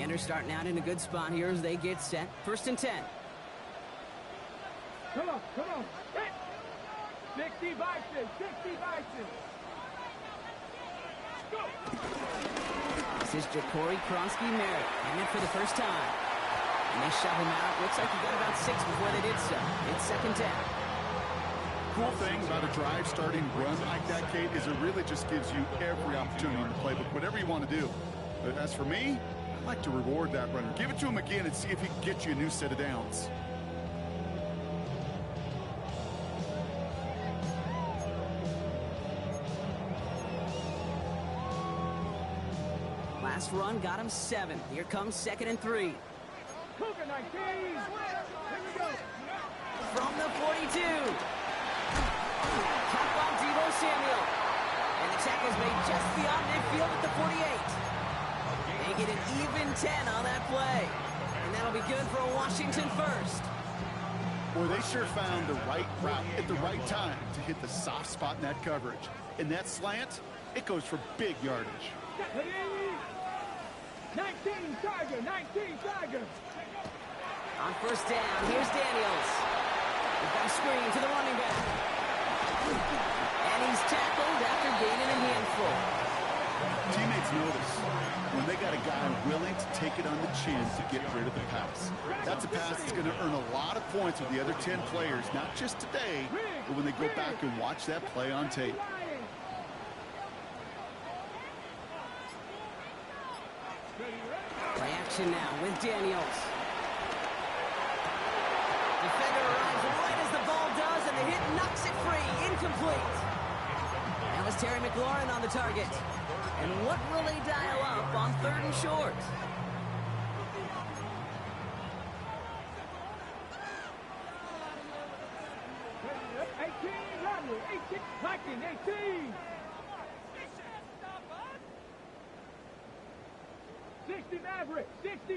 And are starting out in a good spot here as they get set. 1st and 10. Come on. 60 Bison. Go. This is Ja'Cory Kronsky-Merritt, and it for the first time. And they shove him out. Looks like he got about 6 before they did so. It's 2nd down. Cool thing about a drive starting run like that, Kate, is it really just gives you every opportunity in the playbook, whatever you want to do. But as for me, I'd like to reward that runner. Give it to him again and see if he can get you a new set of downs. Last run got him 7. Here comes 2nd and 3. Cougar 19. Here we go. From the 42. Cut by Deebo Samuel. And the tackle's made just beyond midfield at the 48. They get an even 10 on that play. And that'll be good for a Washington first. Boy, they sure found the right route at the right time to hit the soft spot in that coverage. And that slant, it goes for big yardage. 19 Tiger. On 1st down, here's Daniels. They've got a screen to the running back. And he's tackled after gaining a handful. Teammates notice when they got a guy willing to take it on the chin to get rid of the pass. That's a pass that's going to earn a lot of points with the other 10 players, not just today, but when they go back and watch that play on tape. Play action now with Daniels. Defender arrives right as the ball does, and the hit knocks it free. Incomplete. That was Terry McLaurin on the target. And what will they dial up on 3rd and short?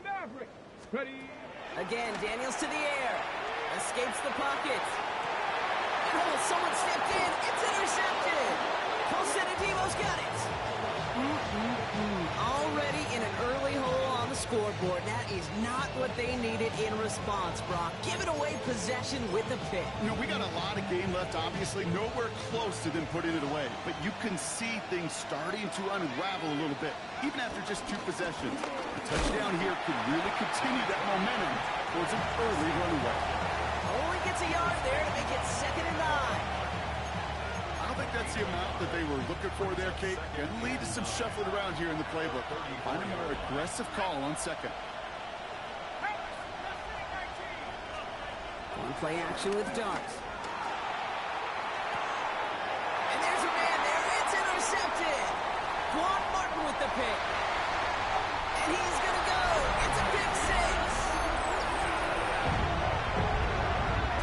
Maverick. Ready. Again, Daniels to the air. Escapes the pocket. Oh, someone stepped in. It's intercepted. Colson and Deebo's got it. Already in an early hole on the scoreboard. That is not what they needed in response, Brock. Giving away possession with a pick. You know, we got a lot of game left, obviously. Nowhere close to them putting it away. But you can see things starting to unravel a little bit, even after just 2 possessions. A touchdown here could really continue that momentum towards an early runaway. Only gets a yard there to make it 2nd and 9. I don't think that's the amount that they were looking for there, Kate. Going to lead to some shuffling around here in the playbook. Find a more aggressive call on 2nd. On play action with Dart. And there's a man there. It's intercepted. Quan Martin with the pick. And he's going to go. It's a pick 6.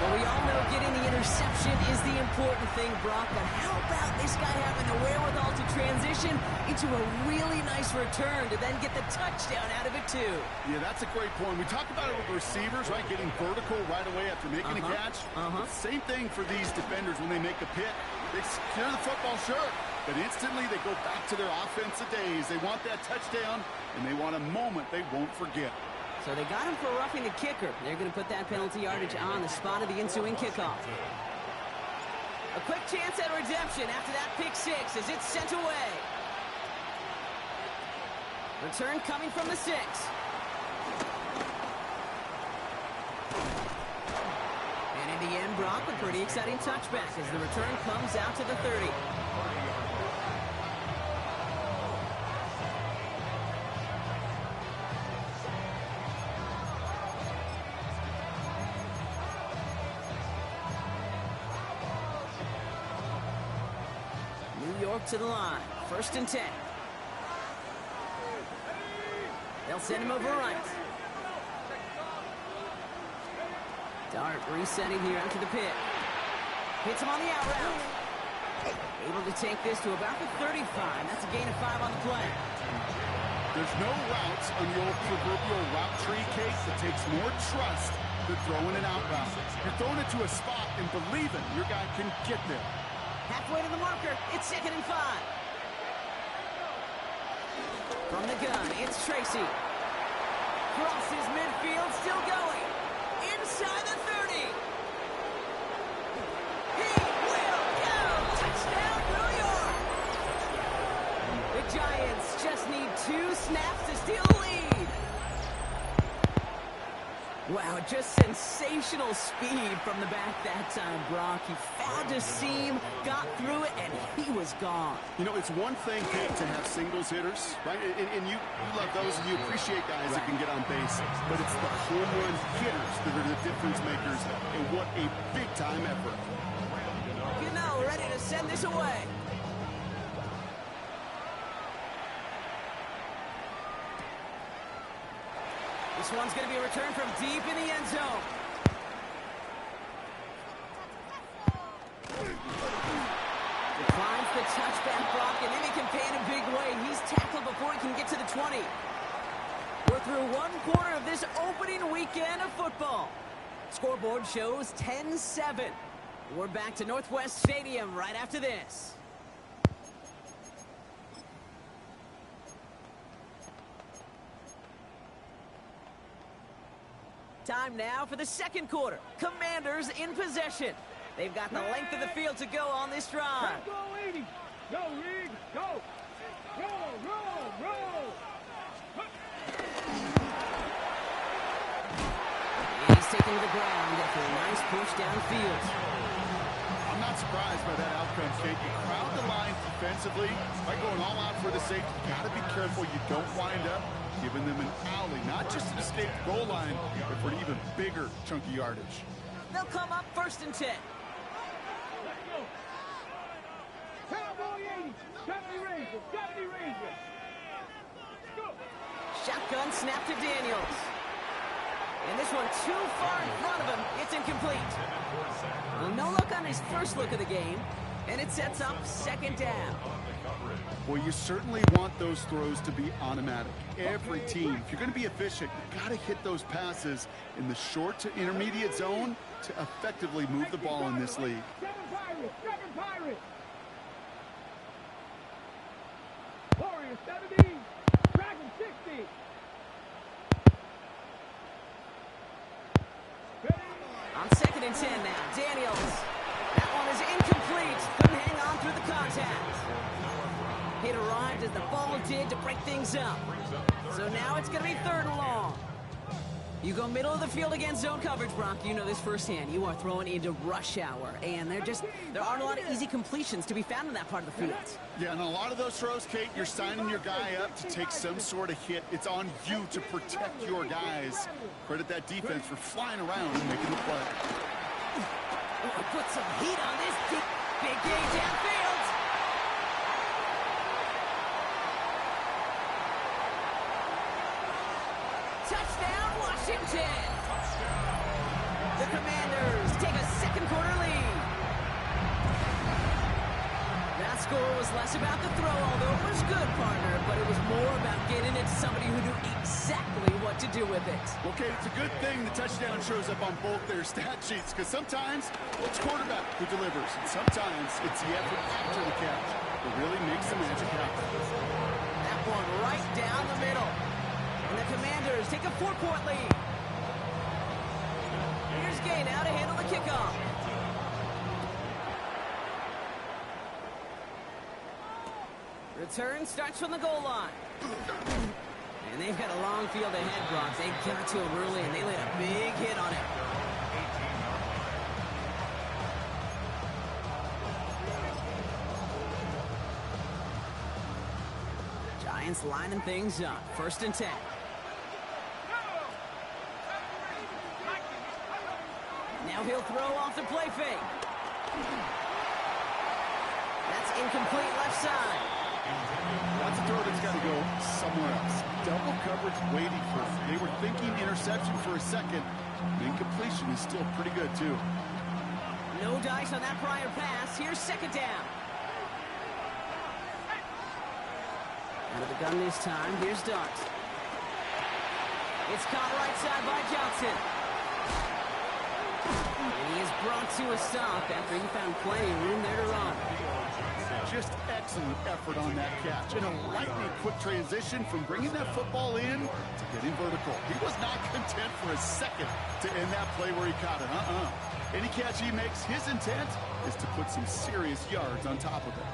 Well, we all know getting the interception is the important thing, Brock, but how about this guy having the wherewithal to transition into a really nice return to then get the touchdown out of it, too? Yeah, that's a great point. We talk about it with receivers, right, getting vertical right away after making a catch. Same thing for these defenders when they make a pick. They secure the football, sure, but instantly they go back to their offensive days. They want that touchdown, and they want a moment they won't forget. So they got him for roughing the kicker. They're going to put that penalty yardage on the spot of the ensuing kickoff. A quick chance at redemption after that pick 6 as it's sent away. Return coming from the 6. And in the end, Brock, a pretty exciting touchback as the return comes out to the 30. To the line. 1st and 10. They'll send him over right. Dart resetting here after the pick. Hits him on the out route. Able to take this to about the 35. That's a gain of 5 on the play. There's no routes on the old proverbial route tree, case that takes more trust than throwing an out route. You're throwing it to a spot and believing your guy can get there. Halfway to the marker, it's 2nd and 5. From the gun, it's Tracy. Crosses midfield, still going. Inside the 30. He will go. Touchdown, New York. The Giants just need 2 snaps to steal the lead. Wow, just sensational speed from the back that time, Brock. He found a seam, got through it, and he was gone. You know, it's one thing, Pete, to have singles hitters, right? And you love those, and you appreciate guys that can get on base. But it's the home run hitters that are the difference makers, and what a big-time effort. You know, ready to send this away. This one's going to be a return from deep in the end zone. Declines the touchback block, and then he can pay in a big way. He's tackled before he can get to the 20. We're through 1 quarter of this opening weekend of football. Scoreboard shows 10-7. We're back to Northwest Stadium right after this. Time now for the second quarter. Commanders in possession. They've got the length of the field to go on this drive. Go, 80. Go, Reed. Go. Roll. And he's taking to the ground after a nice push downfield. I'm not surprised by that outcome, Kate. You crowd the line defensively by going all out for the safety. You got to be careful you don't wind up giving them an alley, not just to escape the goal line, but for an even bigger chunk of yardage. They'll come up 1st and 10. Let's go. Cowboy 80. Got me Ranger. Go. Shotgun snap to Daniels. And this one too far in front of him. It's incomplete. Well, no look on his first look of the game. And it sets up 2nd down. Well, you certainly want those throws to be automatic. Every team, if you're going to be efficient, you got to hit those passes in the short to intermediate zone to effectively move the ball in this league. 7 Pirates. Warriors 70. Dragon 60. On 2nd and 10 now. Daniels. That one is incomplete. Couldn't hang on through the contact. It arrived as the ball did to break things up. So now it's going to be 3rd and long. You go middle of the field against zone coverage, Brock. You know this firsthand. You are throwing into rush hour. And there aren't a lot of easy completions to be found in that part of the field. Yeah, and a lot of those throws, Kate, you're signing your guy up to take some sort of hit. It's on you to protect your guys. Credit that defense for flying around and making the play. Put some heat on this big game downfield. Touchdown, Washington. The Commanders take a 2nd quarter lead. That score was less about the throw, although it was good, partner, but it was more about getting it to somebody who knew exactly what to do with it. Okay, it's a good thing the touchdown shows up on both their stat sheets, because sometimes it's quarterback who delivers, and sometimes it's the effort after the catch that really makes the magic happen. That one right down the middle. And the Commanders take a 4-point lead. Here's Gay now to handle the kickoff. Return starts from the goal line. And they've got a long field ahead, Brock. They got to him early, and they laid a big hit on it. Giants lining things up. 1st and 10. Now he'll throw off the play fake. That's incomplete left side. That's a throw that's got to go somewhere else. Double coverage waiting for it. They were thinking interception for a second. The incompletion is still pretty good, too. No dice on that prior pass. Here's 2nd down. Out of the gun this time. Here's Dart. It's caught right side by Johnson. And he is brought to a stop after he found plenty of room there to run. Just excellent effort on that catch. And a lightning quick transition from bringing that football in to getting vertical. He was not content for a second to end that play where he caught it. Any catch he makes, his intent is to put some serious yards on top of it.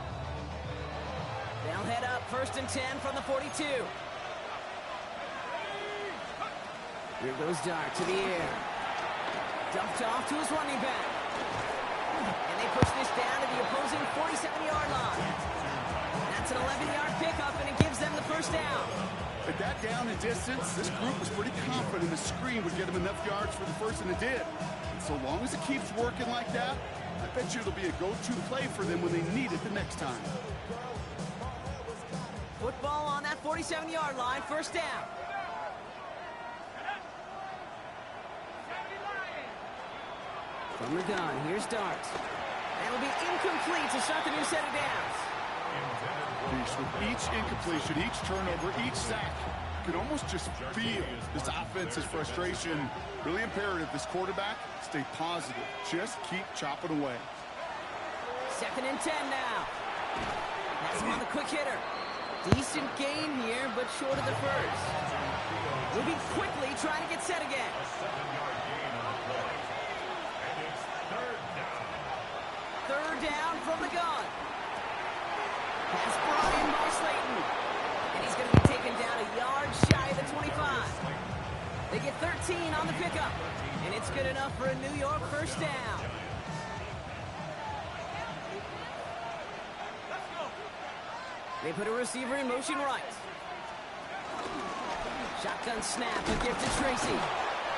They'll head up 1st and 10 from the 42. Here goes Dart to the air. Dumped off to his running back. And they push this down to the opposing 47-yard line. That's an 11-yard pickup, and it gives them the first down. At that down and distance, this group was pretty confident the screen would get them enough yards for the first, and it did. And so long as it keeps working like that, I bet you it'll be a go-to play for them when they need it the next time. Football on that 47-yard line, first down. From the gun, here's Dart. That'll be incomplete to start the new set of downs. With each incompletion, each turnover, each sack, you can almost just feel this offense's frustration. Really imperative this quarterback stay positive. Just keep chopping away. 2nd and 10 now. That's him on the quick hitter. Decent gain here, but short of the first. Moving quickly, trying to get set again. Third down from the gun. Pass brought in by Slayton. And he's going to be taken down a yard shy of the 25. They get 13 on the pickup. And it's good enough for a New York first down. They put a receiver in motion right. Shotgun snap, a gift to Tracy.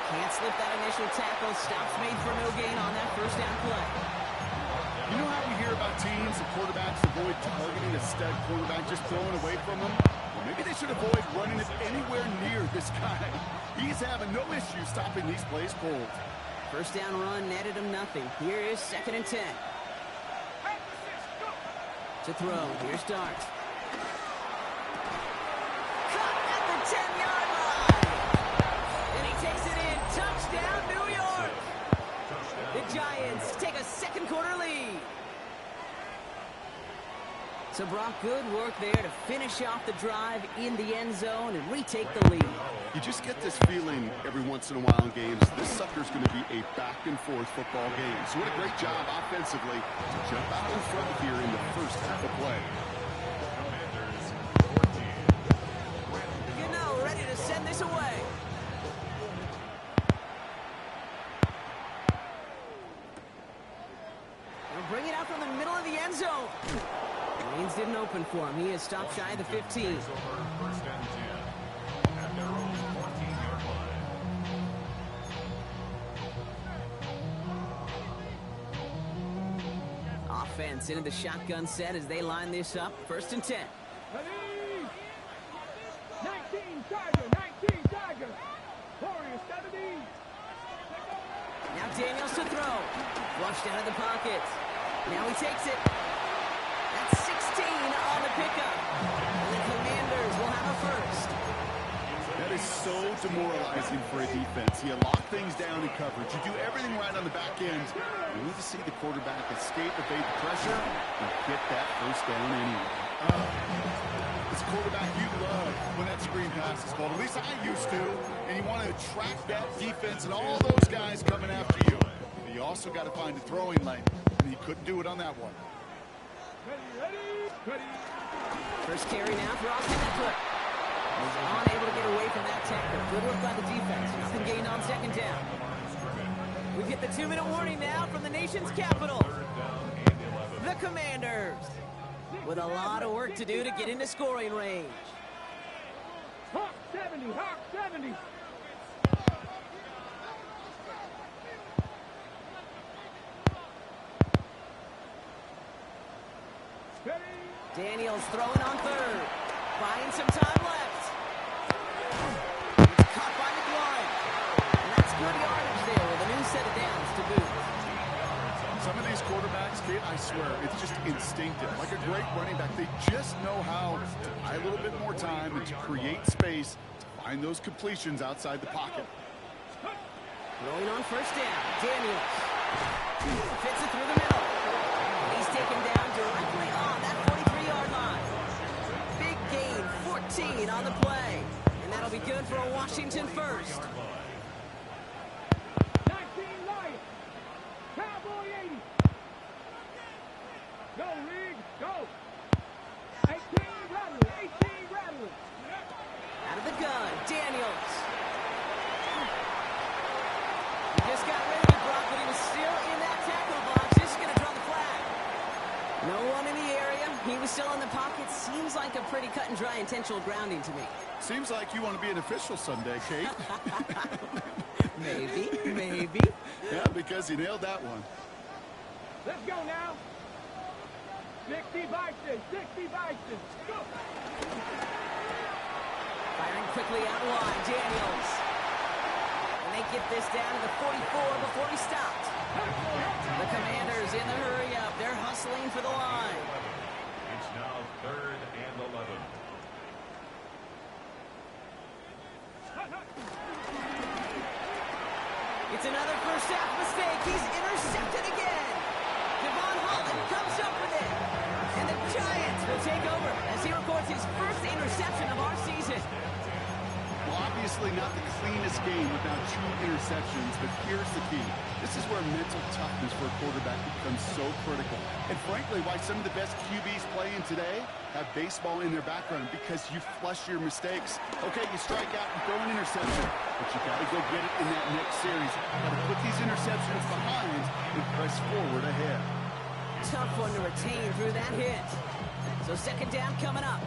Can't slip that initial tackle. Stops made for no gain on that first down play. You know how we hear about teams and quarterbacks avoid targeting a stud quarterback, just throwing away from him? Well, maybe they should avoid running it anywhere near this guy. He's having no issue stopping these plays cold. First down run netted him nothing. Here is 2nd and 10. To throw, here's Dart. Caught at the 10-yard line. And he takes it in. Touchdown, New York. The Giants take a second quarter lead. So Brock, good work there to finish off the drive in the end zone and retake the lead. You just get this feeling every once in a while in games. This sucker's going to be a back-and-forth football game. So what a great job offensively to jump out in front here in the first half of play. You know, ready to send this away. They'll bring it out from the middle of the end zone. Lanes didn't open for him. He is stopped shy of the 15. Offense into the shotgun set as they line this up. 1st and 10. Ready? 19 Tiger, 19 Tiger. Warriors 70. Now Daniels to throw. Flushed out of the pocket. Now he takes it. That's 16 on the pickup. And the Commanders will have a first. That is so demoralizing for a defense. You lock things down in coverage. You do everything right on the back end. You need to see the quarterback escape, evade the pressure, and get that first down anyway. It's quarterback you love when that screen pass is called. At least I used to. And you want to attract that defense and all those guys coming after you. But you also got to find a throwing lane. And he couldn't do it on that one. Ready? First carry now for Austin Eckler. He's unable to get away from that tackle. Good work by the defense. Nothing gained on 2nd down. We get the 2-minute warning now from the nation's capital. The Commanders with a lot of work to do to get into scoring range. Hawk 70, Hawk 70. Ready? Daniels throwing on 3rd. Buying some time left. It's caught by McLaurin. And that's good yardage there with a new set of downs to boot. Some of these quarterbacks, Kate, I swear, it's just instinctive. Like a great running back, they just know how to buy a little bit more time and to create space to find those completions outside the pocket. Rolling on first down. Daniels. Fits it through the middle. And he's taken down directly on that 43-yard line. Big gain, 14 on the play. And that'll be good for a Washington first. 19 Lions. Cowboy 80. Go, Reed. Go. 18 Rattler. 18 Rattler. Out of the gun, Daniels. He just got rid of it, Brock, but he was still in that tackle box. Just going to draw the flag. No one in the area. He was still in the pocket. Seems like a pretty cut and dry intentional grounding to me. Seems like you want to be an official someday, Kate. Maybe. Yeah, because you nailed that one. Let's go now. 60 Bison. 60 Bison. Go. Firing quickly out wide, Daniels. And they get this down to the 44 before he stopped. The Commanders in the hurry up. They're hustling for the line. It's now 3rd and 11. It's another first half mistake. He's intercepted again. Devon Holland comes up with it. And the Giants will take over as he records his first interception of our season. Well, obviously not the cleanest game without 2 interceptions, but here's the key. This is where mental toughness for a quarterback becomes so critical. And frankly, why some of the best QBs playing today have baseball in their background, because you flush your mistakes. Okay, you strike out and throw an interception, but you got to go get it in that next series. Got to put these interceptions behind and press forward ahead. Tough one to retain through that hit. So second down coming up.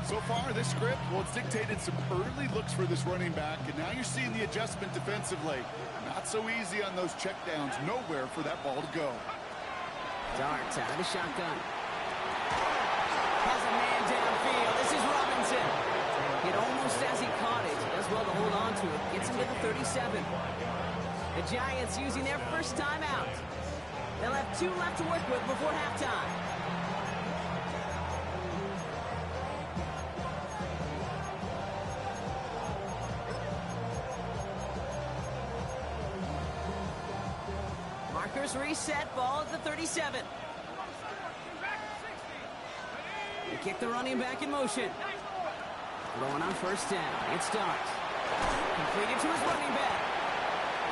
So far, this script, well, it's dictated some early looks for this running back, and now you're seeing the adjustment defensively. Not so easy on those checkdowns. Nowhere for that ball to go. Dart out of the shotgun. Has a man downfield. This is Robinson. Hit almost as he caught it. Does well to hold on to it. Gets him to the 37. The Giants using their first timeout. They'll have 2 left to work with before halftime. Markers reset. Ball at the 37. They kick the running back in motion. Throwing on first down. It's Dart. Completed to his running back.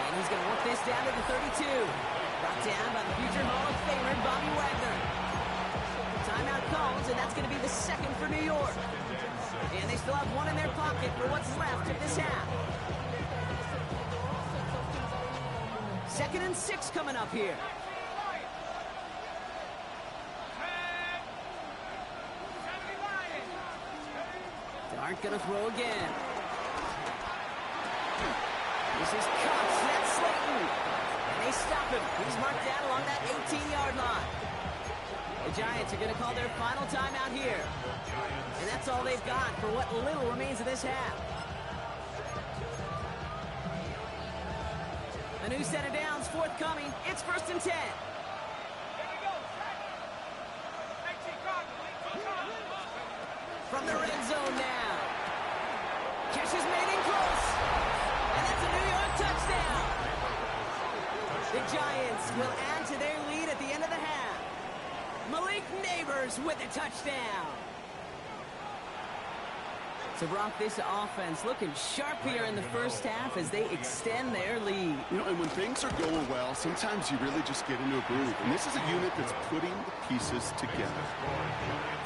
And he's going to work this down to the 32. Brought down by the future Hall of Famer, Bobby Wagner. Timeout calls, and that's going to be the second for New York. And they still have 1 in their pocket for what's left of this half. 2nd and 6 coming up here. Dart going to throw again. This is Cox. That's Slayton. And they stop him. He's marked down along that 18-yard line. The Giants are going to call their final timeout here. And that's all they've got for what little remains of this half. A new set of downs forthcoming. It's 1st and 10. From the red zone now. Catch is made in close. And that's a New York touchdown. The Giants will add to their lead at the end of the half. Malik Neighbors with a touchdown. So, Brock, this offense looking sharp here in the first half as they extend their lead. You know, and when things are going well, sometimes you really just get into a groove. And this is a unit that's putting the pieces together.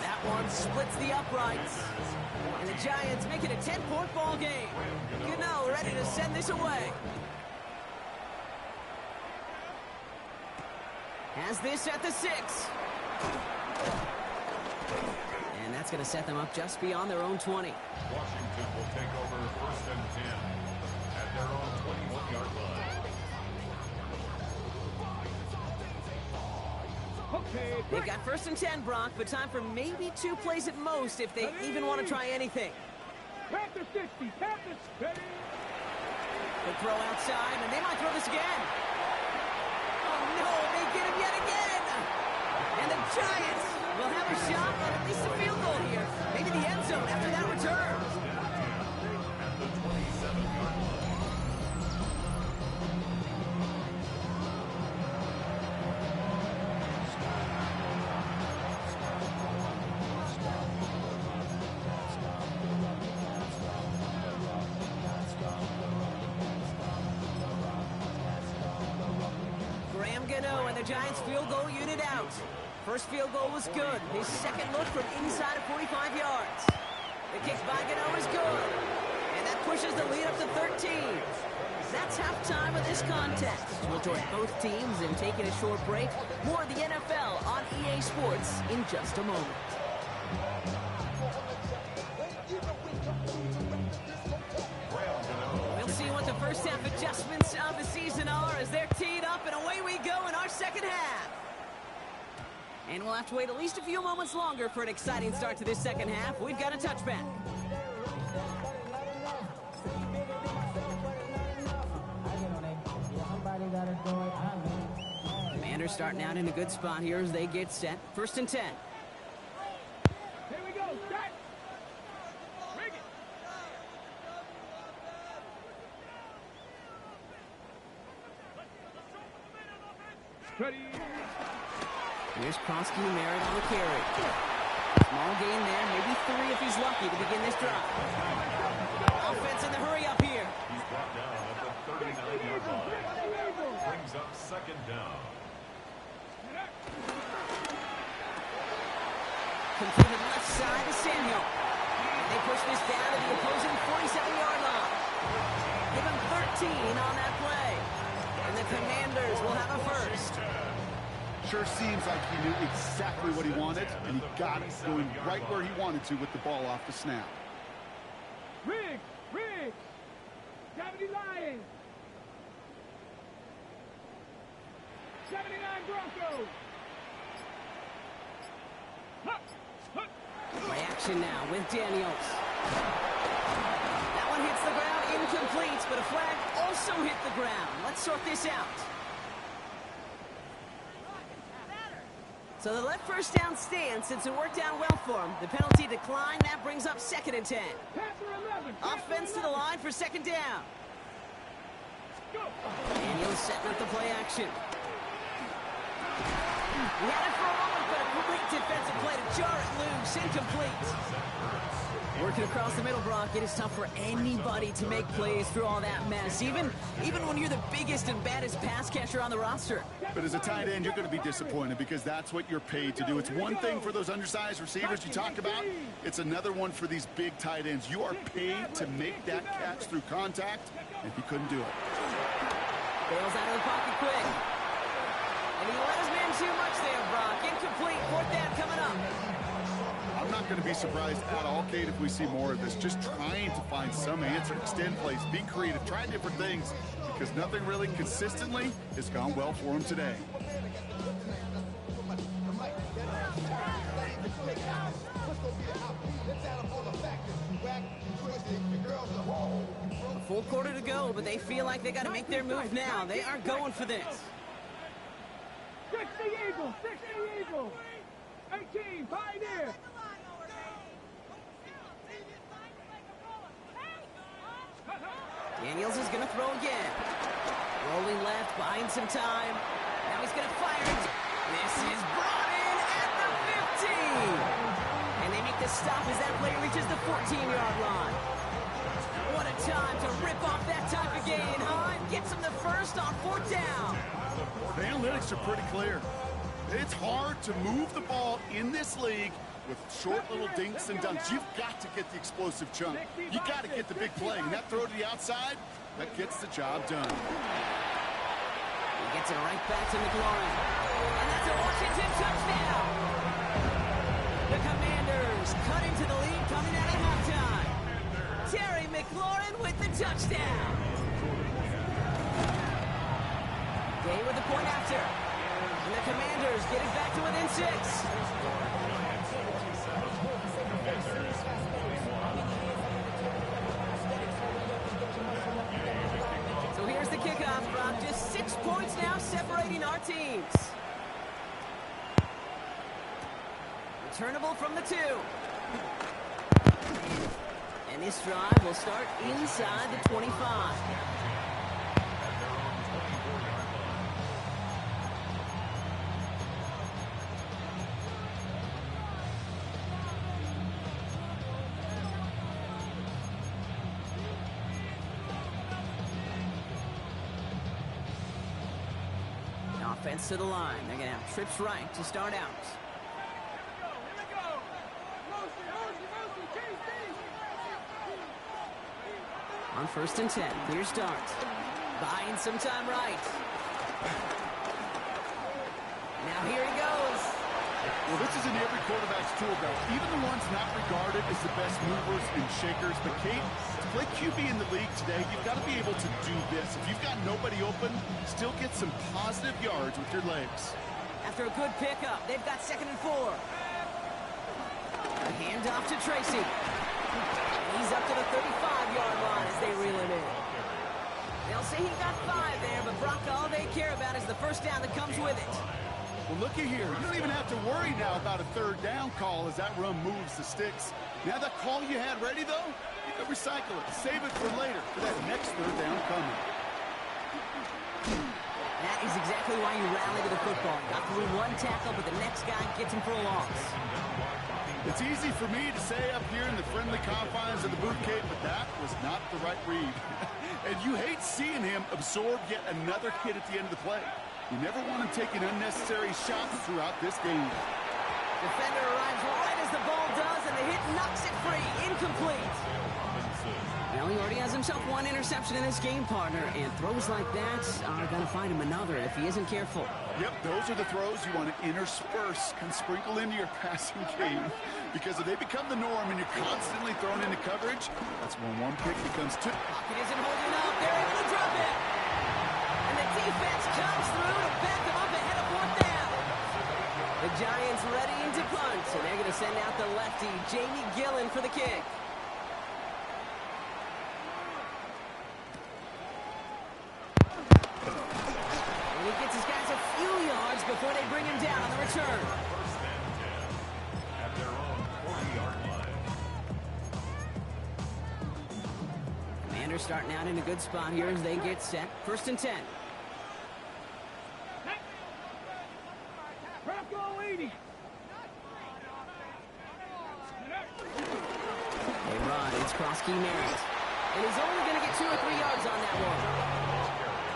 That one splits the uprights. And the Giants make it a 10-point ball game. Gano ready to send this away. Has this at the 6. And that's going to set them up just beyond their own 20. Washington will take over 1st and 10 at their own 21-yard line. Okay. They've got 1st and 10, Brock, but time for maybe 2 plays at most if they even want to try anything. Panthers 60. Panthers ready. They throw outside, and they might throw this again. Oh, no, they get him yet again. And the Giants will have a shot at least a field goal here. Maybe the end zone after that return. 2-0, and the Giants field goal unit out. First field goal was good. His second look from inside of 45 yards. The kick by Gano is good. And that pushes the lead up to 13. That's halftime of this contest. We'll join both teams in taking a short break. More of the NFL on EA Sports in just a moment. We'll see what the first half adjustments of the season are as they're teed up, and away we go in our second half. And we'll have to wait at least a few moments longer for an exciting start to this second half. We've got a touchback. Commanders starting out in a good spot here as they get set. 1st and 10. Here we go. Set. Rig it. Ready. Here's Kronsky Merritt on the carry. Small gain there, maybe 3 if he's lucky to begin this drive. Offense in the hurry up here. He's brought down at the 39-yard line. Brings up 2nd down. Completed left side to Samuel. And they push this down to the opposing 47-yard line. Give him 13 on that play. And the Commanders will have a first. Sure seems like he knew exactly what he wanted, and he got it going right where he wanted to with the ball off the snap. Rig. Deputy Lions. 79 Broncos. Play action now with Daniels. That one hits the ground, incomplete, but a flag also hit the ground. Let's sort this out. So the left first down stands since it worked out well for him. The penalty declined. That brings up 2nd and 10. Offense to the line for 2nd down. Daniels setting up the play action. He had it for a moment, but a complete defensive play to jar it loose. Incomplete. Working across the middle, Brock, it is tough for anybody to make plays through all that mess, even when you're the biggest and baddest pass catcher on the roster. But as a tight end, you're going to be disappointed because that's what you're paid to do. It's one thing for those undersized receivers you talk about. It's another one for these big tight ends. You are paid to make that catch through contact, and he couldn't do it. Bails out of the pocket quick. And he let his man too much there, Brock. Incomplete. 4th down coming up. I'm not going to be surprised at all, Kate, if we see more of this. Just trying to find some answer, extend plays, be creative, try different things, because nothing really consistently has gone well for him today. A full quarter to go, but they feel like they got to make their move now. They are going for this. 60 Eagles. 18, Pioneer. Daniels is going to throw again. Rolling left, buying some time. Now he's going to fire it. This is brought in at the 15. And they make the stop as that play reaches the 14-yard line. What a time to rip off that type of gain, huh? And gets him the first on 4th down. The analytics are pretty clear. It's hard to move the ball in this league with short little dinks and dunks. You've got to get the explosive chunk. You got to get the big play. And that throw to the outside, that gets the job done. He gets it right back to McLaurin. And that's a Washington touchdown. The Commanders cut into the lead coming out of halftime. Terry McLaurin with the touchdown. Day with the point after. And the Commanders get it back to within 6. So here's the kickoff, Brock. Just 6 points now separating our teams. Returnable from the 2. And this drive will start inside the 25. offense to the line. They're going to have trips right to start out. On 1st and 10, clear start. Buying some time right. Now here he goes. Well, this is in every quarterback's tool belt, even the ones not regarded as the best movers and shakers. But, Kate, to play QB in the league today, you've got to be able to do this. If you've got nobody open, still get some positive yards with your legs. After a good pickup, they've got 2nd and 4. A handoff to Tracy. He's up to the 35-yard line as they reel it in. They'll say he got 5 there, but Brock, all they care about is the first down that comes with it. Well, looky here. You don't even have to worry now about a 3rd down call as that run moves the sticks. Now that call you had ready, though, you can recycle it. Save it for later, for that next 3rd down coming. That is exactly why you rally to the football. Got through one tackle, but the next guy gets him for a loss. It's easy for me to say up here in the friendly confines of the boot cave, but that was not the right read. And you hate seeing him absorb yet another hit at the end of the play. You never want him taking unnecessary shots throughout this game. Defender arrives right as the ball does, and the hit knocks it free. Incomplete. Well, he already has himself 1 interception in this game, partner, and throws like that are going to find him another if he isn't careful. Yep, those are the throws you want to intersperse and sprinkle into your passing game. Because if they become the norm and you're constantly thrown into coverage, that's when 1 pick becomes 2. Pocket isn't holding up. They're able to drop it. And the defense comes through to back them up ahead of 4th down. The Giants readying to punt, and they're going to send out the lefty, Jamie Gillen, for the kick. And he gets his guys a few yards before they bring him down on the return. 1st and 10 at their own 40-yard line. Commanders starting out in a good spot here as they get set. 1st and 10. Bronco 80. They run. It's Krosky Merritt. And he's only going to get 2 or 3 yards on that one.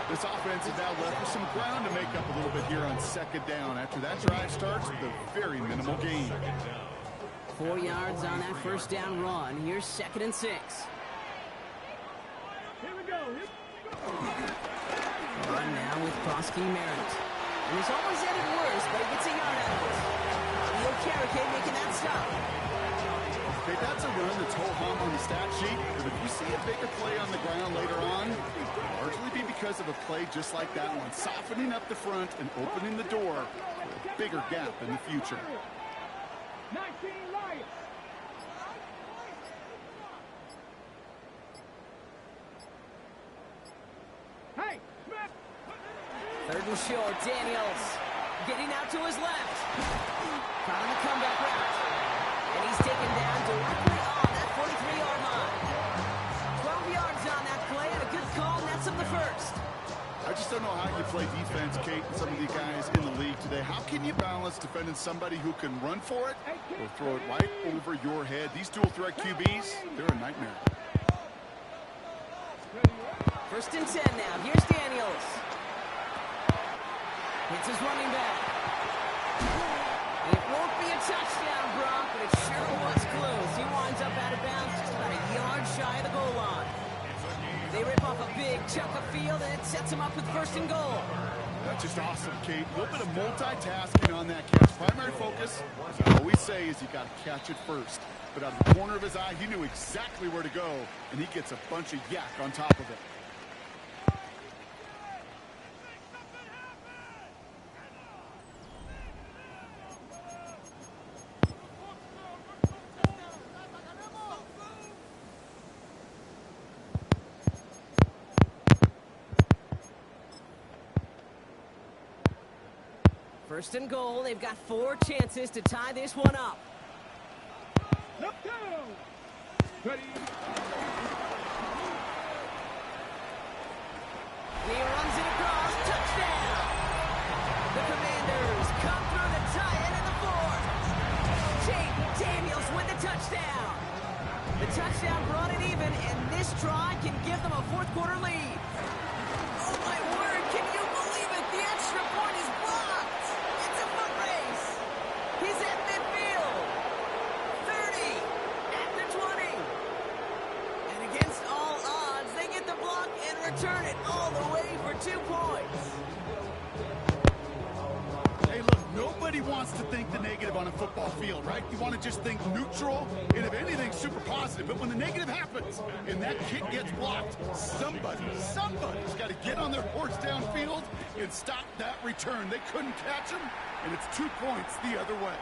This offense is now left with some ground to make up a little bit here on 2nd down. After that drive starts with a very minimal gain. 4 yards on that 1st down run. Here's 2nd and 6. Here we go. Run now with Krosky Merritt. And he's always headed worse, but he gets a yard out of it. Leo Carrick making that stop. Okay, that's a run that's ho-hum on the stat sheet, but if you see a bigger play on the ground later on, it'll largely be because of a play just like that one, softening up the front and opening the door for a bigger gap in the future. 19 Lions. Hey, Smith. 3rd and short, Daniels getting out to his left. Caught on the comeback route. And he's taken down directly on that 43-yard line. 12 yards on that play, and a good call nets him the 1st. I just don't know how you play defense, Kate, and some of the guys in the league today. How can you balance defending somebody who can run for it or throw it right over your head? These dual threat QBs, they're a nightmare. 1st and 10 now. Here's Daniels. Hits his running back. It won't be a touchdown, Brock, but it sure was close. He winds up out of bounds just about a yard shy of the goal line. They rip off a big chunk of field, and it sets him up with 1st and goal. That's just awesome, Kate. A little bit of multitasking on that catch. Primary focus, as I always say, is you got to catch it first. But out of the corner of his eye, he knew exactly where to go, and he gets a bunch of yak on top of it. First and goal. They've got 4 chances to tie this one up. Look down. Ready. He runs it across. Touchdown. The Commanders come through the tie-in in the 4th. Jaden Daniels with the touchdown. The touchdown brought it even, and this try can give them a 4th quarter lead. Oh, my word. Can you believe it? The extra point is return it all the way for 2 points. Hey, look, nobody wants to think the negative on a football field, right? You want to just think neutral, and if anything, super positive. But when the negative happens and that kick gets blocked, somebody's got to get on their horse downfield and stop that return. They couldn't catch him, and it's 2 points the other way.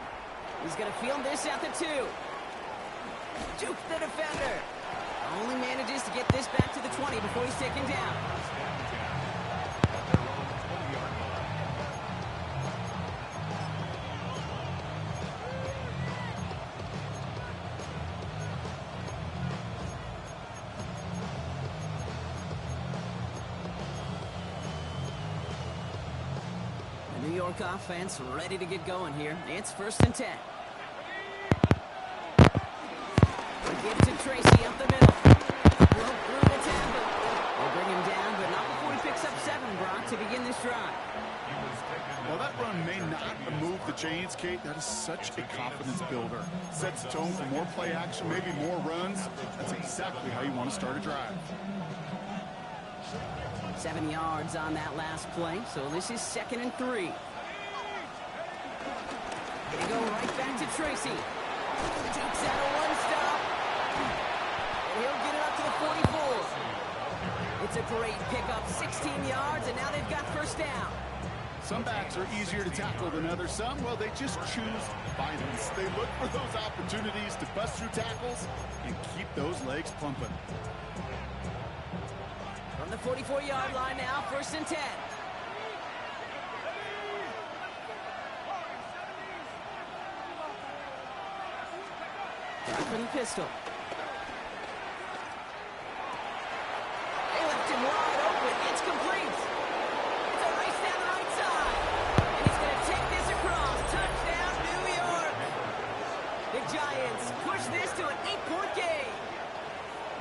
He's going to field this at the 2. Juke the defender. Only manages to get this back to the 20 before he's taken down. The New York offense ready to get going here. It's 1st and 10. Give to Tracy up the middle. Broke through the tackle. They'll bring him down, but not before he picks up 7, Brock, to begin this drive. Well, that run may not move the chains, Kate. That is such a confidence builder. Sets the tone for more play action, maybe more runs. That's exactly how you want to start a drive. 7 yards on that last play, so this is 2nd and 3. They go right back to Tracy. Jukes out a 1-stop. And he'll get it up to the 44. It's a great pickup, 16 yards, and now they've got 1st down. Some backs are easier to tackle than others. Some, well, they just choose violence. They look for those opportunities to bust through tackles and keep those legs pumping. From the 44-yard line now, 1st and 10. Back from the pistol. They left him wide open. It's complete. It's a race down the right side. And he's going to take this across. Touchdown, New York. The Giants push this to an 8-point game.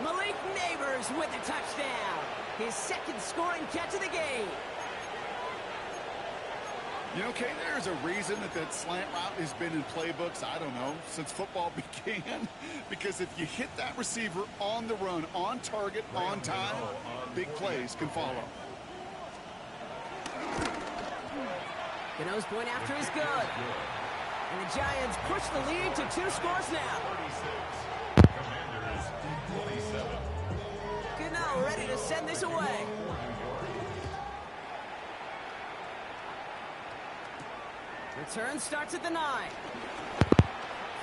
Malik Neighbors with a touchdown. His 2nd scoring catch of the game. You know, Kay, there's a reason that slant route has been in playbooks, I don't know, since football began. Because if you hit that receiver on the run, on target, on time, big plays can follow. Gano's point after is good. And the Giants push the lead to 2 scores now. Commanders 27. Gano ready to send this away. Return starts at the 9.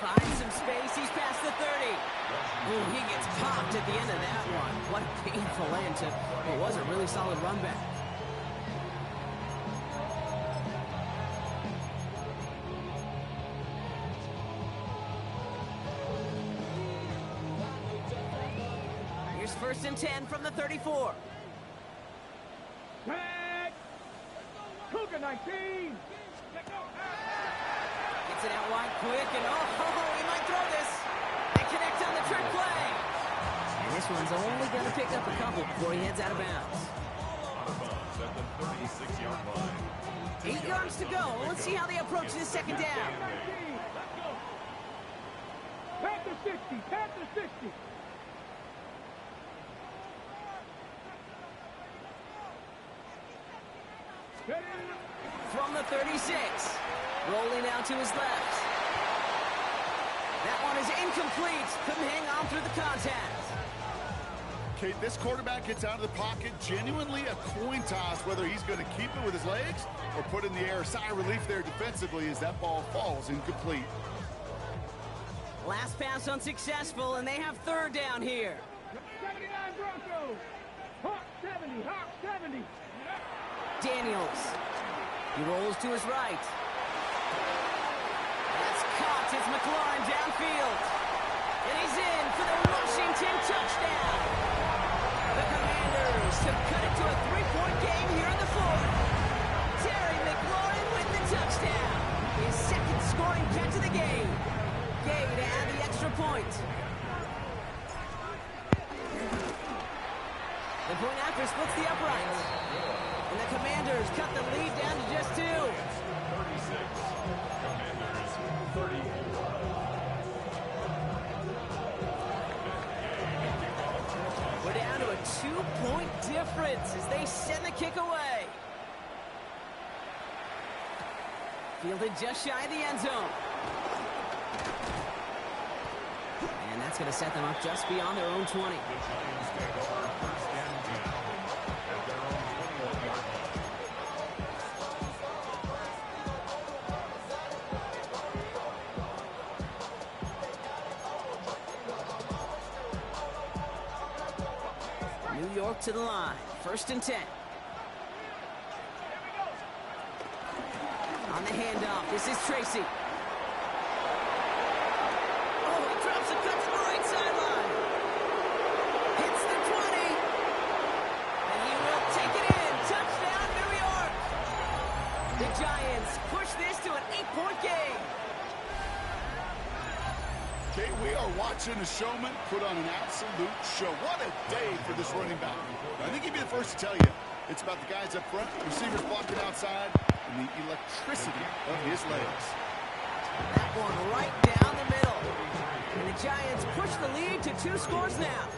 Finds some space. He's past the 30. Ooh, he gets popped at the end of that one. What a painful end to what was a really solid run back. Here's 1st and 10 from the 34. Tag! Cougar 19! Gets it out wide quick, and he might throw this. They connect on the trick play. And this one's only going to pick up a couple before he heads out of bounds. Out of bounds at the 36-yard line. 8 yards to go. Let's see how they approach this 2nd down. Panther 60, Panther 60. From the 36. Rolling out to his left. That one is incomplete. Couldn't hang on through the contact. Kate, this quarterback gets out of the pocket, genuinely a coin toss whether he's going to keep it with his legs or put it in the air. Sigh of relief there defensively as that ball falls incomplete. Last pass unsuccessful, and they have 3rd down here. 79 Broncos. Hawk 70, Hawk 70. Daniels. He rolls to his right. That's caught. It's McLaurin downfield. And he's in for the Washington touchdown. The Commanders have cut it to a 3-point game here in the 4th. Terry McLaurin with the touchdown. His 2nd scoring catch of the game. Gay to add the extra point. The point after splits the uprights. And the Commanders cut the lead down to just 2. 36. Commanders 34. We're down to a 2-point difference as they send the kick away. Fielded just shy of the end zone. And that's going to set them up just beyond their own 20. The Giants take over first and 10 at their own 21-yard line. New York to the line. First and 10. On the handoff, this is Tracy. Oh, he drops a cut to the right sideline. Hits the 20. And he will take it in. Touchdown, New York. The Giants push this to an 8-point game. Okay, we are watching a showman put on an absolute show. What a day for this running back. I think he'd be the first to tell you. It's about the guys up front, receivers blocking outside, and the electricity of his legs. That one right down the middle. And the Giants push the lead to 2 scores now.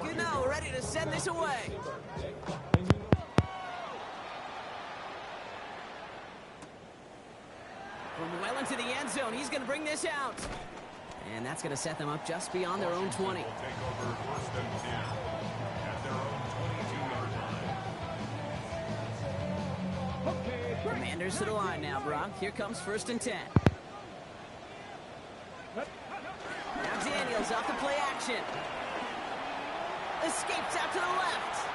Gano ready to send this away. From well into the end zone, he's going to bring this out. And that's going to set them up just beyond their own 20. Take over first and 10 at their own 22-yard line. Commanders to the line now, Brock. Here comes first and 10. Now Daniels off the play action. Escapes out to the left.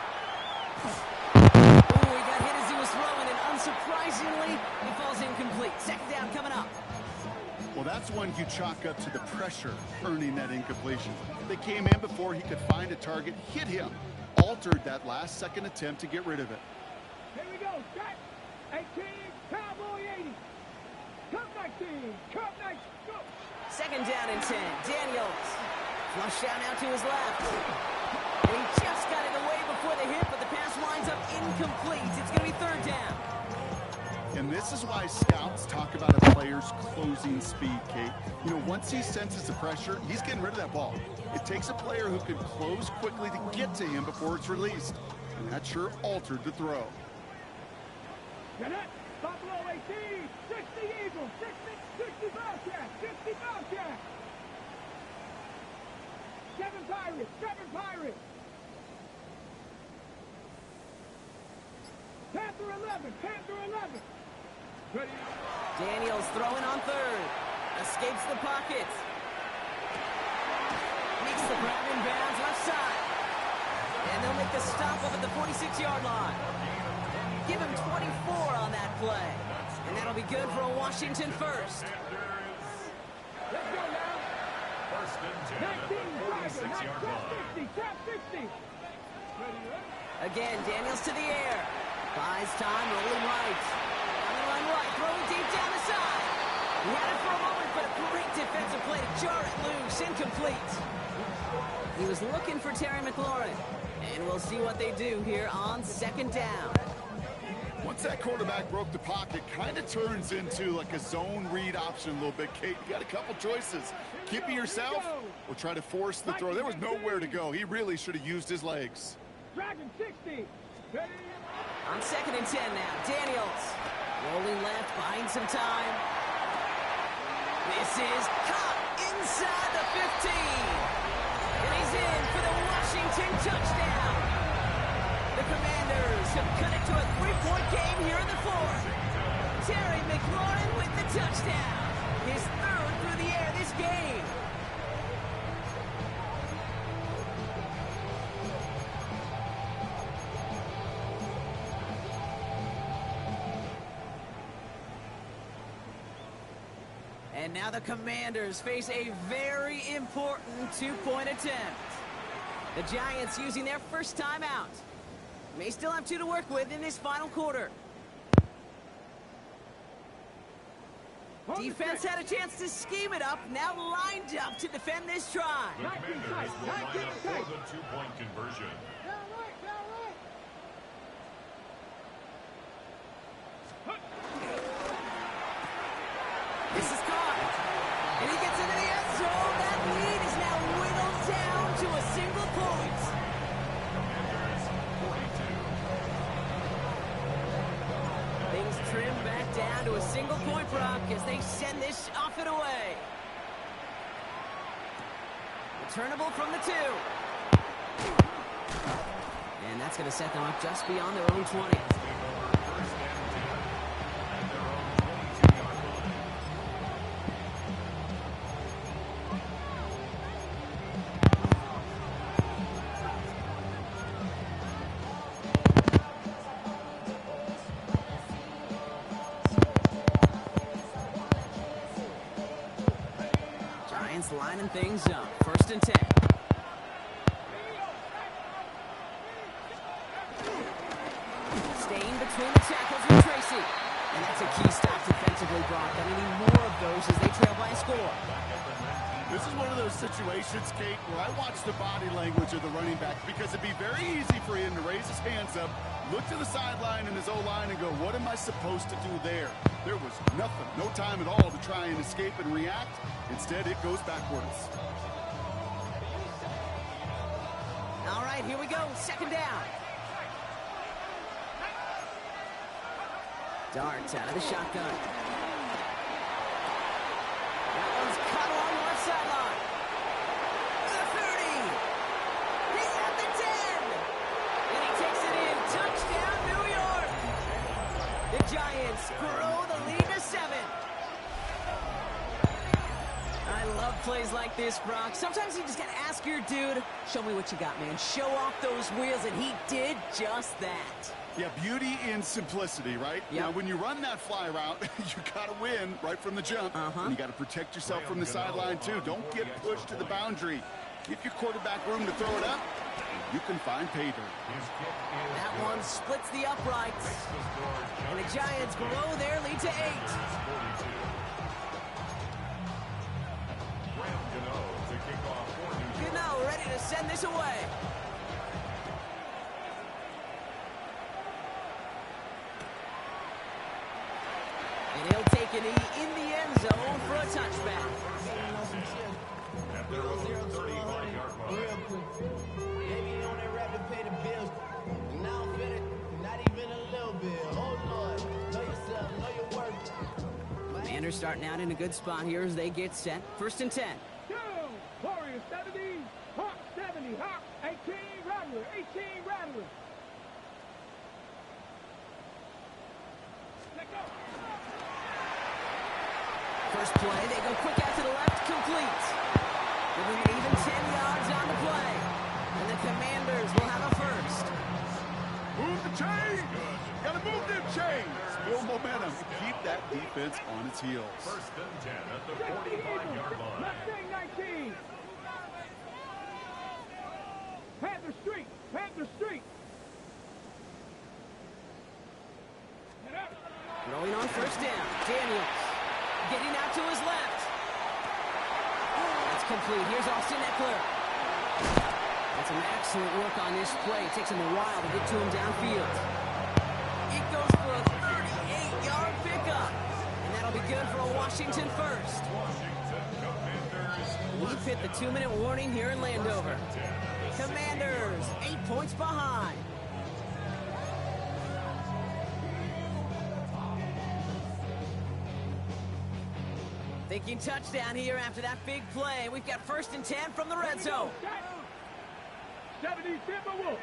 Oh, he got hit as he was throwing, and unsurprisingly, he falls incomplete. Second down coming up. Well, that's one you chalk up to the pressure earning that incompletion. They came in before he could find a target, hit him, altered that last-second attempt to get rid of it. Here we go. Set. 18. Cowboy 80. Come 19. Come 19. Go. Second down and 10. Daniels. Flush down out to his left. And he just got it away before the hit, but the pass winds up incomplete. It's going to be third down. And this is why scouts talk about a player's closing speed, Kate. You know, once he senses the pressure, he's getting rid of that ball. It takes a player who can close quickly to get to him before it's released. And that sure altered the throw. Get it. Buffalo 18. 60 Eagles. 60 Bobcats. 60 Bobcats. 7 Pirates. 7 Pirates. Panther 11. Panther 11. Ready? Daniels throwing on third. Escapes the pocket. Makes the grab in bounds left side. And they'll make the stop up at the 46-yard line. Give him 24 on that play. And that'll be good for a Washington first. Let's go now. First and 10 at the 46-yard line. Top 60. Again, Daniels to the air. Buys time, rolling right. On the run right, throwing deep down the side. He had it for a moment, but a great defensive play to jar it loose. Incomplete. He was looking for Terry McLaurin. And we'll see what they do here on second down. Once that quarterback broke the pocket, kind of turns into like a zone read option a little bit, Kate. You got a couple choices. Keep it yourself or try to force the throw. There was nowhere to go. He really should have used his legs. Dragon 60. Ready? On second and 10 now, Daniels. Rolling left, buying some time. This is caught inside the 15. And he's in for the Washington touchdown. The Commanders have cut it to a 3-point game here in the fourth. Terry McLaurin with the touchdown. His third through the air this game. And now the Commanders face a very important 2-point attempt. The Giants using their first timeout. May still have 2 to work with in this final quarter. Defense had a chance to scheme it up, now lined up to defend this try. The Commanders will line up for the 2-point conversion. This is caught. And he gets into the end zone. to a single point, Brock, as they send this off and away. Returnable from the 2. And that's going to set them up just beyond their own 20. Giants lining things up. 1st and 10. Staying between the tackles with Tracy. And that's a key stop defensively, Brock. They need more of those as they trail by a score. This is one of those situations, Kate, where I watch the body language of the running back because it'd be very easy for him to raise his hands up, look to the sideline and his O-line and go, what am I supposed to do there? There was nothing, no time at all to try and escape and react. Instead, it goes backwards. All right, here we go. 2nd down. Darts out of the shotgun. That one's cut along the left sideline. The 30. He's at the 10. And he takes it in. Touchdown, New York. The Giants grow the lead to 7. I love plays like this, Brock. Sometimes you just got to ask your dude, show me what you got, man. Show off those wheels, and he did just that. Yeah, beauty in simplicity, right? Yep. Now, when you run that fly route, you got to win right from the jump. And you got to protect yourself from the sideline, too. Don't get pushed to the boundary. Give your quarterback room to throw it up. You can find pay dirt. That one splits the uprights. And the Giants grow their lead to 8. Gano ready to send this away. And he'll take a knee in the end zone for a touchback. At their own 35-yard line. Real quick. Maybe you on that rapid pay the bills. And I don't fit it. Not even a little bit. Oh, Lord. Know yourself. Know your worth. Commanders starting out in a good spot here as they get set. 1st and 10. Go! Warriors 70. Hawk 70. Hawk 18. Rattler. 18. Rattler. Let go. First play, they go quick out to the left, complete. Giving it even 10 yards on the play. And the Commanders will have a first. Move the chain! Gotta move them chains! Build momentum. Keep that defense on its heels. 1st and 10 at the Check the Eagles. 45-yard line. Mustang 19. Panther Street. Panther Street. Get up. Throwing on 1st down. Daniels getting out to his left. That's complete. Here's Austin Eckler. That's some excellent work on this play. It takes him a while to get to him downfield. It goes for a 38-yard pickup. And that'll be good for a Washington first. We've hit the 2-minute warning here in Landover. Commanders, 8 points behind. Thinking touchdown here after that big play. We've got 1st and 10 from the red zone. 70 Timberwolves.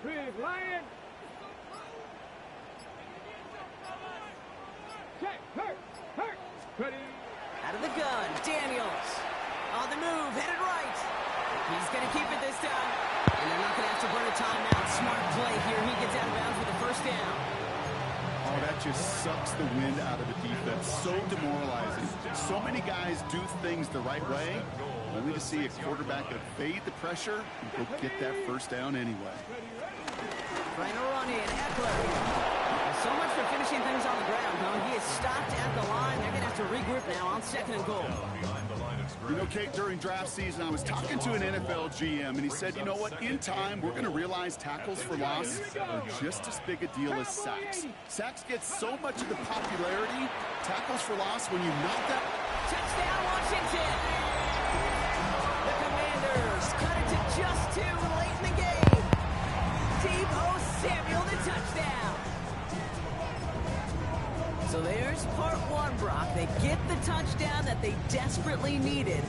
Big Lion. Check. Hurt. Ready. Out of the gun, Daniels. On the move, headed right. He's going to keep it this time. And they're not going to have to burn a timeout. Smart play here. He gets out of bounds with the 1st down. Oh, that just sucks the wind out of the defense. So demoralizing. So many guys do things the right way, only to see a quarterback evade the pressure and go get that 1st down anyway. Trying to run in, Eckler. So much for finishing things on the ground, huh? He is stopped at the line. They're going to have to regroup now on 2nd and goal. You know, Kate, during draft season, I was talking to an NFL GM, and he said, you know what, in time, we're going to realize tackles for loss are just as big a deal as sacks. Sacks get so much of the popularity. Tackles for loss, when you knock that Touchdown, Washington. The Commanders cut it to just 2 late in the game. Deebo Samuel, the touchdown. So there's part one, Brock. They get the touchdown that they desperately needed.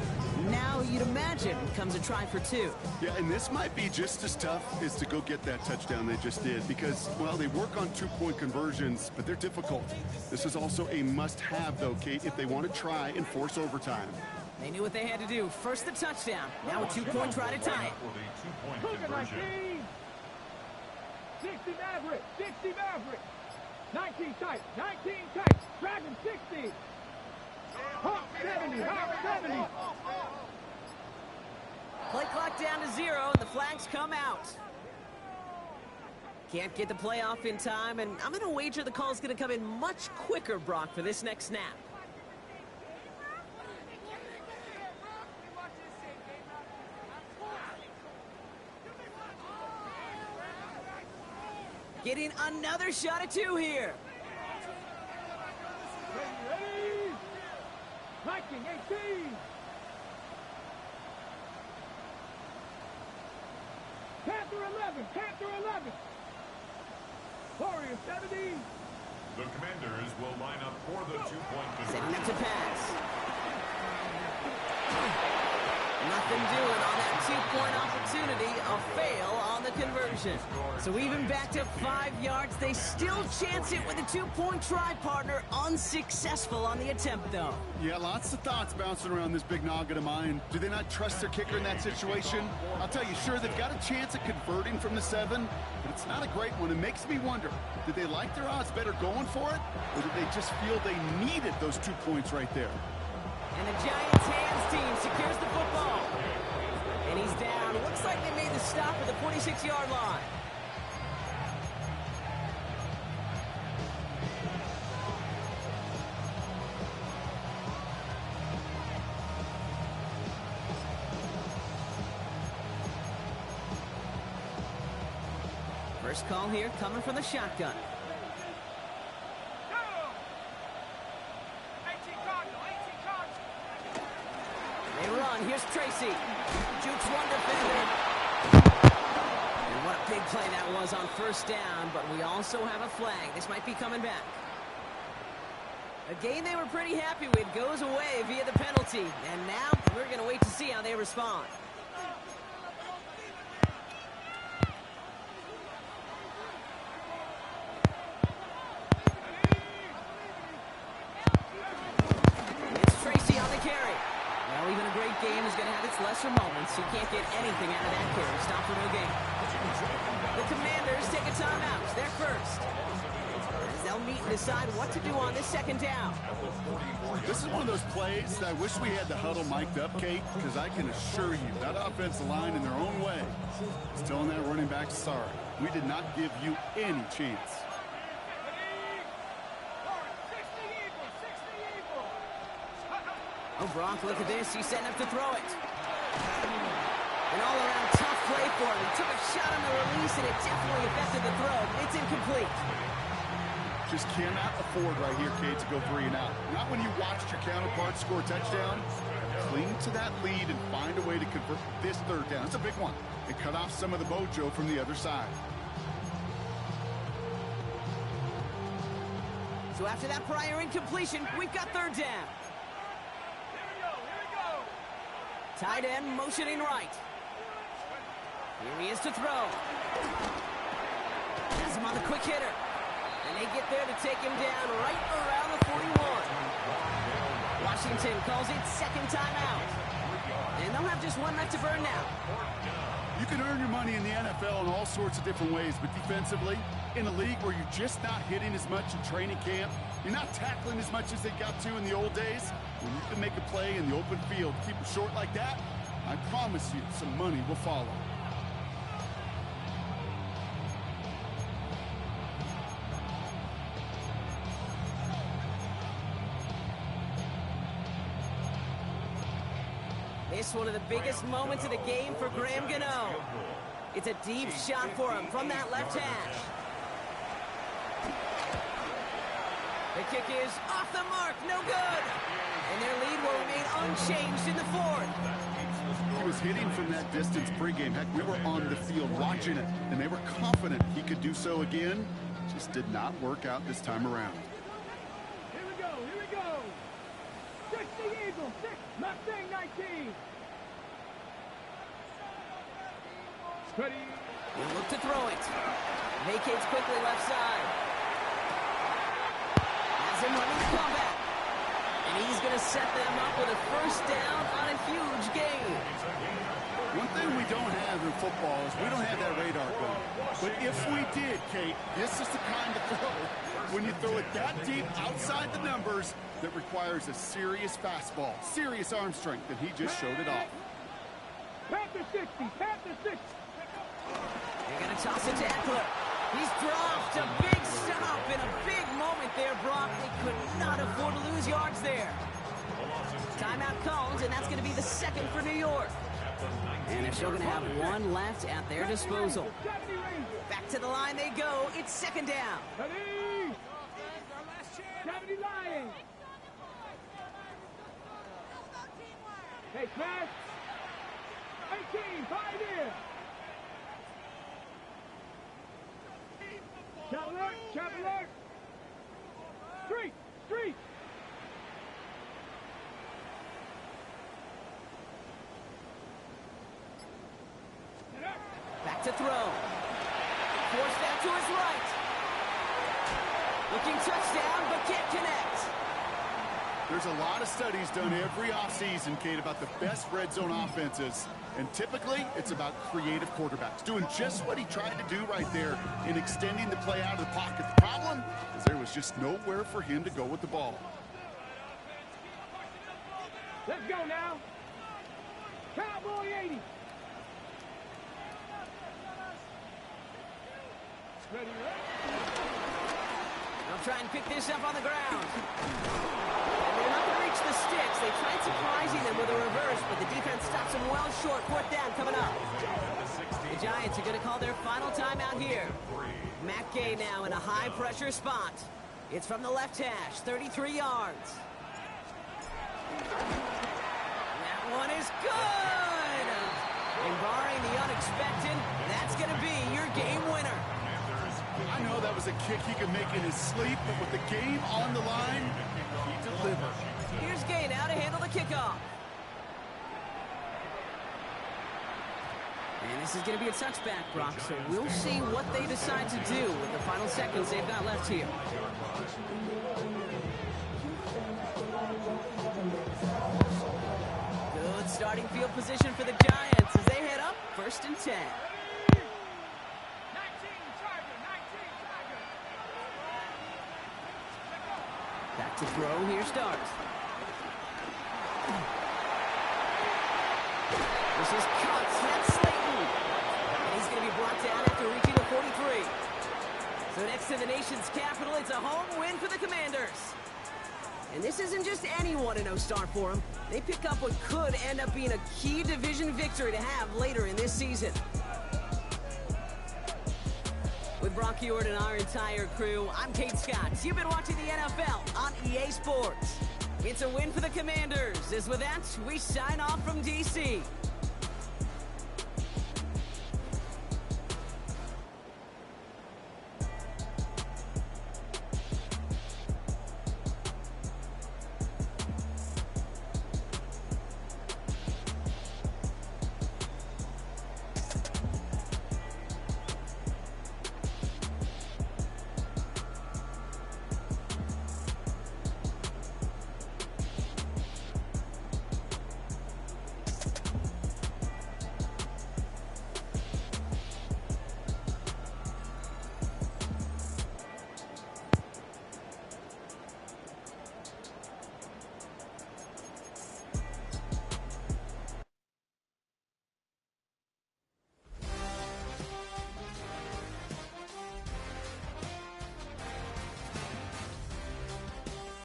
Now you'd imagine comes a try for 2. Yeah, and this might be just as tough as to go get that touchdown they just did because, well, they work on 2-point conversions, but they're difficult. This is also a must-have, though, Kate, if they want to try and force overtime. They knew what they had to do. First the touchdown. Now a 2-point try to tie it. For the 2-point Cougar conversion. 19. 60 Maverick. 60 Maverick. 19 tight. 19 tight. Dragon 60. Hawk 70. Hawk 70. Play clock down to 0, and the flags come out. Can't get the play off in time, and I'm going to wager the call is going to come in much quicker, Brock, for this next snap. Getting another shot at 2 here. Ready? Viking 18. Panther 11. Panther 11. Warrior 70. The Commanders will line up for the 2-point Setting conversion. up to pass. Nothing doing on that 2-point opportunity. A fail on the conversion. So even back to 5 yards, they still chance it with a 2-point try, partner. Unsuccessful on the attempt, though. Yeah, lots of thoughts bouncing around this big noggin of mine. Do they not trust their kicker in that situation? I'll tell you, sure, they've got a chance at converting from the 7, but it's not a great one. It makes me wonder, did they like their odds better going for it, or did they just feel they needed those 2 points right there? And the Giants' hands team secures the football. And he's down. Looks like they made the stop at the 46-yard line. First call here coming from the shotgun. They run. Here's Tracy. Jukes one defender. And what a big play that was on first down, but we also have a flag. This might be coming back. A game they were pretty happy with goes away via the penalty. And now we're going to wait to see how they respond. It's Tracy on the carry. Well, even a great game is going to have its lesser moments. You can't get anything out of that carry. Stop for no gain. The Commanders take a timeout. They're first. As they'll meet and decide what to do on this second down. This is one of those plays that I wish we had the huddle mic'd up, Kate, because I can assure you that offensive line in their own way is telling that running back, sorry, we did not give you any chance. Oh, Brock, look at this. He's setting up to throw it. An all-around tough play for him. He took a shot on the release, and it definitely affected the throw. It's incomplete. Just cannot afford right here, Kate, to go 3 and out. Not when you watched your counterpart score a touchdown. Cling to that lead and find a way to convert this third down. It's a big one. And cut off some of the mojo from the other side. So after that prior incompletion, we've got third down. Tight end motioning right. Here he is to throw. Has him on the quick hitter. And they get there to take him down right around the 41. Washington calls it second timeout. And they'll have just one left to burn now. You can earn your money in the NFL in all sorts of different ways, but defensively, in a league where you're just not hitting as much in training camp, you're not tackling as much as they got to in the old days, when you can make a play in the open field, keep it short like that, I promise you some money will follow. It's one of the biggest moments of the game for Graham Gano. It's a deep shot for him from that left hash. The kick is off the mark, no good. And their lead will remain unchanged in the fourth. He was hitting from that distance pregame. Heck, we were on the field watching it, and they were confident he could do so again. Just did not work out this time around. Here we go, here we go. 6 the Eagles, 6, Mustang 19. Ready. He'll look to throw it. Vacates quickly left side. Has him running the comeback. And he's going to set them up with a first down on a huge gain. One thing we don't have in football is we don't have that radar gun. But if we did, Kate, this is the kind of throw when you throw it that deep outside the numbers that requires a serious fastball, serious arm strength, and he just showed it off. Panther 60, Panther 60. They're going to toss it to Eckler. He's dropped a big stop in a big moment there, Brock. They could not afford to lose yards there. Timeout called, and that's going to be the second for New York. And they're still going to have one left at their disposal. Back to the line they go. It's second down. Ready. 70 Lions. Hey, smash. 18, 5 in. Chap alert. Street. Back to throw. Forced out to his right. Looking touchdown, but can't connect. There's a lot of studies done every offseason, Kate, about the best red zone offenses. And typically, it's about creative quarterbacks doing just what he tried to do right there in extending the play out of the pocket. The problem is there was just nowhere for him to go with the ball. Let's go now. Cowboy 80. Ready. They'll try and pick this up on the ground. And they're not going to reach the sticks. They tried surprising them with a reverse, but the defense stops them well short. Fourth down coming up. The Giants are going to call their final timeout here. Matt Gay now in a high-pressure spot. It's from the left hash, 33 yards. That one is good! And barring the unexpected, that's going to be your game winner. I know that was a kick he could make in his sleep, but with the game on the line, he delivered. Here's Gay now to handle the kickoff. And this is going to be a touchback, Brock, so we'll see what they decide to do with the final seconds they've got left here. Good starting field position for the Giants as they head up 1st and 10. Back to throw, here starts. This is cuts, that's Slayton. And he's going to be brought down after reaching the 43. So next to the nation's capital, it's a home win for the Commanders. And this isn't just any 1-0 start for them. They pick up what could end up being a key division victory to have later in this season. With Brock Huard and our entire crew, I'm Kate Scott. You've been watching the NFL on EA Sports. It's a win for the Commanders. As with that, we sign off from D.C.